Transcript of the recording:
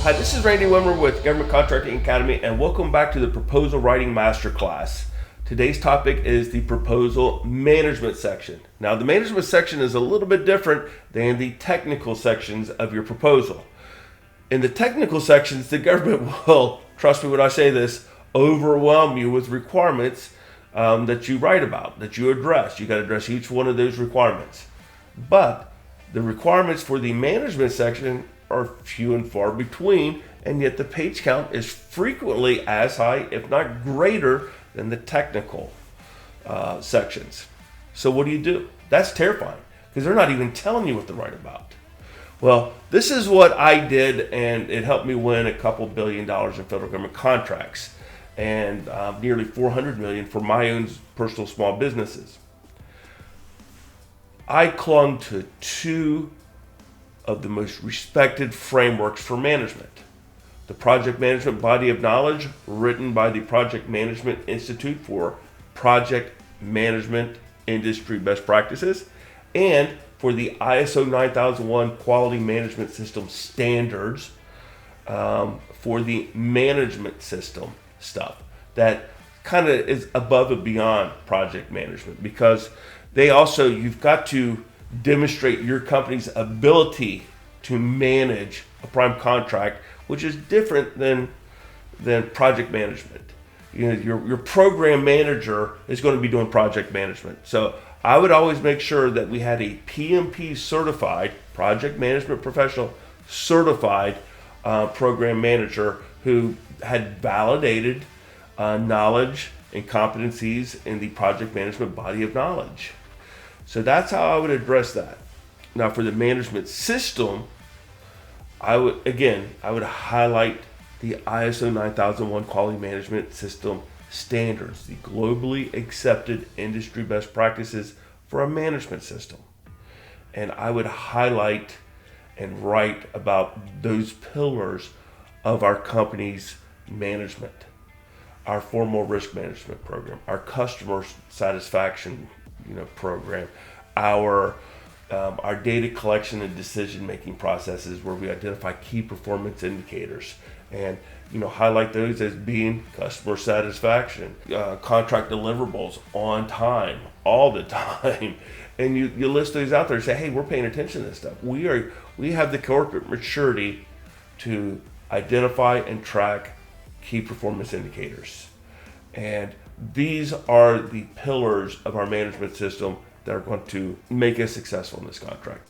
Hi, this is Randy Wimmer with Government Contracting Academy, and welcome back to the Proposal Writing Masterclass. Today's topic is the proposal management section. Now, the management section is a little bit different than the technical sections of your proposal. In the technical sections, the government will, trust me when I say this, overwhelm you with requirements that you write about, that you address. You got to address each one of those requirements. But the requirements for the management section are few and far between, and yet the page count is frequently as high, if not greater, than the technical sections. So what do? That's terrifying, because they're not even telling you what to write about. Well, this is what I did, and it helped me win a couple $1 billion in federal government contracts, and nearly $400 million for my own personal small businesses. I clung to two of the most respected frameworks for management. The Project Management Body of Knowledge, written by the Project Management Institute for Project Management Industry Best Practices, and for the ISO 9001 Quality Management System Standards for the management system stuff. That kind of is above and beyond project management, because they also, you've got to demonstrate your company's ability to manage a prime contract, which is different than project management. You know, your program manager is going to be doing project management. So I would always make sure that we had a PMP certified, project management professional certified program manager who had validated knowledge and competencies in the project management body of knowledge. So that's how I would address that. Now, for the management system, I would highlight the ISO 9001 Quality Management System Standards, the globally accepted industry best practices for a management system. And I would highlight and write about those pillars of our company's management, our formal risk management program, our customer satisfaction program, our data collection and decision-making processes, where we identify key performance indicators and highlight those as being customer satisfaction, contract deliverables on time, all the time, and you list those out there and say, hey, we're paying attention to this stuff. We have the corporate maturity to identify and track key performance indicators, and these are the pillars of our management system that are going to make us successful in this contract.